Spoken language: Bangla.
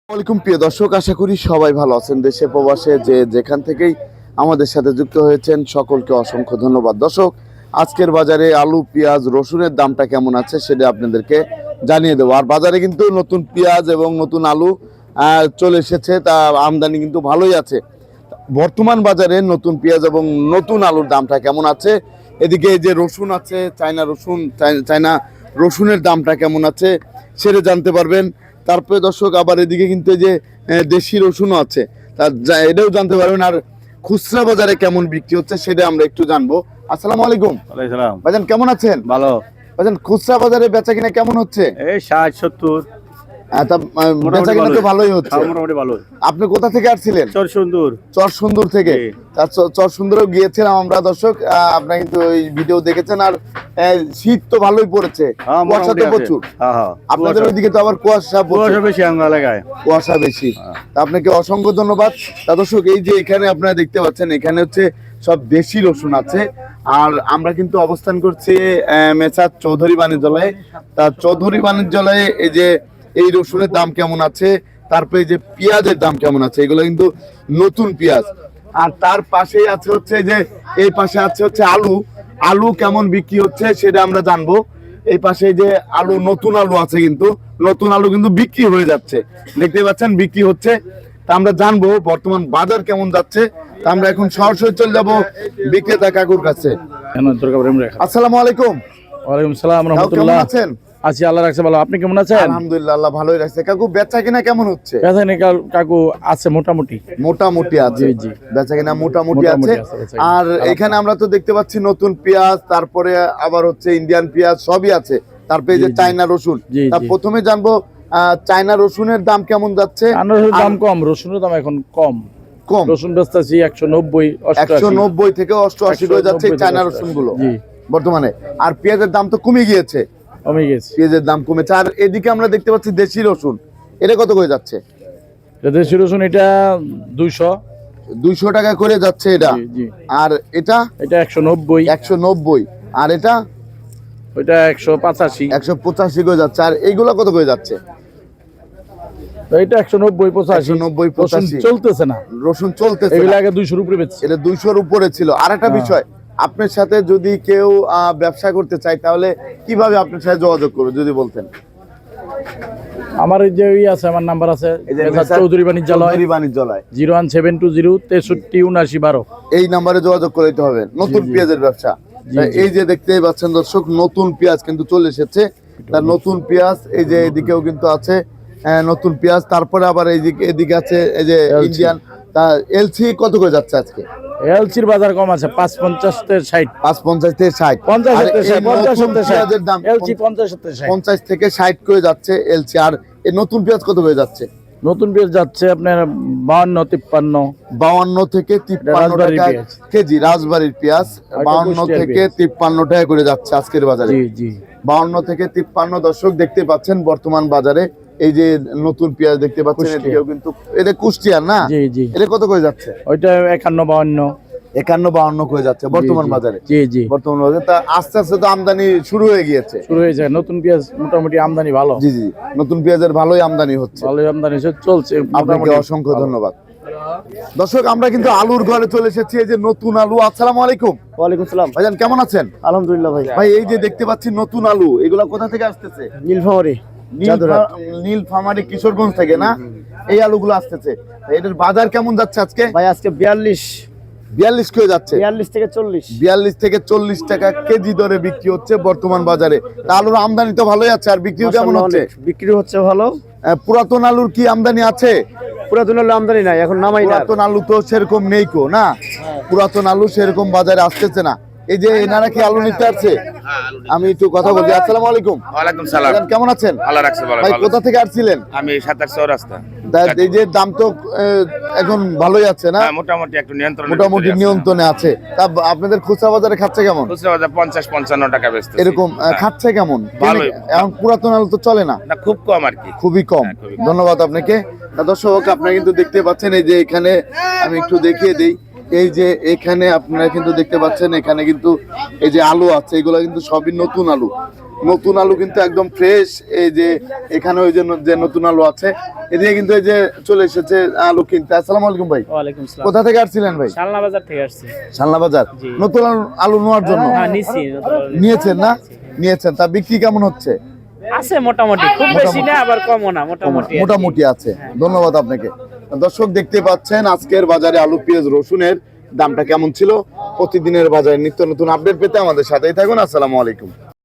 ওয়ালাইকুম প্রিয় দর্শক, আশা করি সবাই ভালো আছেন। দেশে প্রবাসে যে যেখান থেকেই আমাদের সাথে যুক্ত হয়েছেন সকলকে অসংখ্য ধন্যবাদ। দর্শক, আজকের বাজারে আলু, পেঁয়াজ, রসুনের দামটা কেমন আছে সেটা আপনাদেরকে জানিয়ে দেবো। আর বাজারে কিন্তু নতুন পেঁয়াজ এবং নতুন আলু চলে এসেছে, তা আমদানি কিন্তু ভালোই আছে। বর্তমান বাজারে নতুন পেঁয়াজ এবং নতুন আলুর দামটা কেমন আছে, এদিকে এই যে রসুন আছে, চায়না রসুনের দামটা কেমন আছে সেটা জানতে পারবেন। তারপরে দর্শক আবার এদিকে কিন্তু এই যে দেশি রসুনও আছে, এটাও জানতে পারবেন। আর খুচরা বাজারে কেমন বিক্রি হচ্ছে সেটা আমরা একটু জানবো। আসসালামু আলাইকুম। ভাইজান কেমন আছেন? ভালো। ভাইজান খুচরা বাজারে বেচা কিনা কেমন হচ্ছে? এই 60-70 বেচা কিনা তো ভালোই হচ্ছে। মোটামুটি ভালো। আপনি কোথা থেকে আসছিলেন? চরসুন্দর থেকে। চরসুন্দরেও গিয়েছিলাম আমরা দর্শক, আপনারা কিন্তু ওই ভিডিও দেখেছেন। আর শীত তো ভালোই পড়েছে, কুয়াশা তো প্রচুর। আপনাদের ওইদিকে তো আবার কুয়াশা বেশি, কুয়াশা বেশি। আপনাকে অসংখ্য ধন্যবাদ। দর্শক, এই যে এখানে আপনারা দেখতে পাচ্ছেন, এখানে হচ্ছে সব দেশি রসুন আছে। আর আমরা কিন্তু অবস্থান করছি মেসার চৌধুরী বাণিজ্যালয়ে। তা চৌধুরী বাণিজ্যালয়ে এই যে এই রসুনের দাম কেমন আছে, তারপরে যে পেঁয়াজের দাম কেমন আছে, এগুলো কিন্তু নতুন পেঁয়াজ। আর তার পাশেই আছে হচ্ছে যে এই পাশে আছে হচ্ছে আলু কেমন বিক্রি হচ্ছে সেটা আমরা জানবো। এই পাশে যে নতুন আলু আছে, কিন্তু নতুন আলু কিন্তু বিক্রি হয়ে যাচ্ছে, দেখতে পাচ্ছেন বিক্রি হচ্ছে। তা আমরা জানবো বর্তমান বাজার কেমন যাচ্ছে। তা আমরা এখন সরাসরি চলে যাবো বিক্রেতা কাকুর কাছে। আসসালামু আলাইকুম। ওয়ালাইকুম সালাম রাহমাতুল্লাহ। কেমন আছেন? আছি, আল্লাহ রাখছে ভালো। আপনি কেমন আছেন? আলহামদুলিল্লাহ, আল্লাহ ভালোই রাখছে। কাকু বেচা কিনা কেমন হচ্ছে? বেচা কিনা কাকু আছে মোটামুটি আছে। জি, বেচা কিনা মোটামুটি আছে। আর এখানে আমরা তো দেখতে পাচ্ছি নতুন পেঁয়াজ, তারপরে আবার হচ্ছে ইন্ডিয়ান পেঁয়াজ, সবই আছে। তারপরে যে চায়না রসুন। তা প্রথমে জানবো চায়না রসুনের দাম কেমন যাচ্ছে? দাম কম, রসুনের দাম এখন কম। রসুন বেচতেছি 190 থেকে 88 হয়ে যাচ্ছে চায়না রসুন গুলো বর্তমানে। আর পেঁয়াজের দাম তো কমে গিয়েছে, পেঁয়াজের দাম কমেছে। আর এদিকে আমরা দেখতে পাচ্ছি দেশি রসুন, এটা কত করে যাচ্ছে? দেশি রসুন এটা 200 টাকা করে যাচ্ছে এটা। আর এটা 190। আর এটা 185 করে যাচ্ছে। আর এইগুলা কত করে যাচ্ছে? এটা 190-85 চলতেছে না, রসুন চলতেছে। এগুলো আগে 200 উপরে বেচছে, এটা 200 উপরে ছিল। আর একটা বিষয়, আপনার সাথে যদি কেউ ব্যবসা করতে চায় তাহলে কিভাবে আপনার সাথে যোগাযোগ করবে যদি বলতেন? আমার যে আছে, আমার নাম্বার আছে চৌধুরী বাণিজ্যালয় 01720637912। এই নাম্বারে যোগাযোগ করে দিতে হবে। নতুন পেঁয়াজের ব্যবসা। এই যে দেখতেই পাচ্ছেন দর্শক, নতুন পেঁয়াজ কিন্তু চলে এসেছে। তার নতুন পেঁয়াজ এই যে এদিকেও কিন্তু আছে নতুন পেঁয়াজ। তারপরে আবার এদিকে আছে এই যে ইন্ডিয়ান। তা এলসি কত করে যাচ্ছে আজকে? এলসির বাজার কম আছে, 550 থেকে 60। 550 থেকে 60। 50 দাম এলসি 50 থেকে 60 করে যাচ্ছে এলসি। আর এই নতুন পেঁয়াজ কত করে যাচ্ছে? নতুন পেঁয়াজ যাচ্ছে আপনার 52-53 থেকে 53 টাকা কেজি। রাজবাড়ির পেঁয়াজ 52 থেকে 53 টাকা করে যাচ্ছে আজকের বাজারে। 52 থেকে 53। দর্শক দেখতে পাচ্ছেন বর্তমান বাজারে এই যে নতুন পেঁয়াজ দেখতে পাচ্ছেন, এদিকেও কিন্তু এটা কুষ্টিয়ার না? এটা কত করে যাচ্ছে? ওইটা 51-52 করে যাচ্ছে বর্তমান বাজারে। বর্তমান বাজারে। তা আস্তে আস্তে তো আমদানি শুরু হয়ে গেছে। নতুন পেঁয়াজ মোটামুটি আমদানি ভালো। নতুন পেঁয়াজের ভালোই আমদানি হচ্ছে, চলছে। আপনাকে অসংখ্য ধন্যবাদ। দর্শক, আমরা কিন্তু আলুর ঘরে চলে এসেছি। এই যে নতুন আলু। আসসালামু আলাইকুম। ওয়ালাইকুম সালাম। ভাইজান কেমন আছেন? আলহামদুলিল্লাহ ভাই। ভাই এই যে দেখতে পাচ্ছি নতুন আলু, এগুলা কোথা থেকে আসতেছে? নীলফামারী কিশোরগঞ্জ থেকে না? এই আলুগুলো আসতেছে। এটার বাজার কেমন যাচ্ছে আজকে? ভাই আজকে 42 করে যাচ্ছে। 42 থেকে 40 টাকা কেজি দরে বিক্রি হচ্ছে বর্তমান বাজারে। তা আলুর আমদানি তো ভালোই আছে। আর বিক্রিও কেমন হচ্ছে? বিক্রি হচ্ছে ভালো। পুরাতন আলুর কি আমদানি আছে? পুরাতন আলু আমদানি নাই, এখন নামাই না। পুরাতন আলু তো সেরকম নেই কো না? পুরাতন আলু সেরকম বাজারে আসতেছে না। এই যে এনারা কি আলু নিতে আসছে? আমি একটু কথা বলছি। আসসালামু আলাইকুম। ওয়ালাইকুম সালাম। কেমন আছেন? আল্লাহ রাখছে ভালো। ভাই কোথা থেকে আসছিলেন? আমি 27 চৌরাস্তা। এই যে দাম তো এখন ভালোই আছে না? মোটামুটি একটু নিয়ন্ত্রণে আছে। তা আপনাদের খুচরা বাজারে খাচ্ছে কেমন? খুচরা বাজার 50-55 টাকা বেচতেছি। এরকম খাচ্ছে কেমন? ভালোই। এখন পুরাতন আলু তো চলে না? না, খুব কম আর কি। খুবই কম। ধন্যবাদ আপনাকে। দর্শক, আপনারা কিন্তু দেখতে পাচ্ছেন এই যে এখানে আমি একটু দেখিয়ে দিই। এই যে এখানে আপনারা কিন্তু দেখতে পাচ্ছেন, এখানে কিন্তু এই যে আলু আছে, এগুলো কিন্তু সবই নতুন আলু। নতুন আলু কিন্তু একদম ফ্রেশ। এই যে এখানে ওই যে নতুন আলু আছে, এদিকে কিন্তু এই যে চলে এসেছে আলু কিনতে। আসসালামু আলাইকুম ভাই, ওয়ালাইকুম আসসালাম। কোথা থেকে আসছিলেন ভাই? শালনা বাজার থেকে আসছি। শালনা বাজার। জি। নতুন আলু নেওয়ার জন্য হ্যাঁ নিছি। নিয়েছেন না? নিয়েছেন, তা বিক্রি কেমন হচ্ছে? আছে মোটামুটি, খুব বেশি না আবার কমও না, মোটামুটি আর কি। মোটামুটি আছে। ধন্যবাদ আপনাকে। দর্শক দেখতে পাচ্ছেন আজকের বাজারে আলু, পেঁয়াজ, রসুনের দামটা কেমন ছিল। প্রতিদিনের বাজারে নিত্য নতুন আপডেট পেতে আমাদের সাথেই থাকুন। আসসালামু আলাইকুম।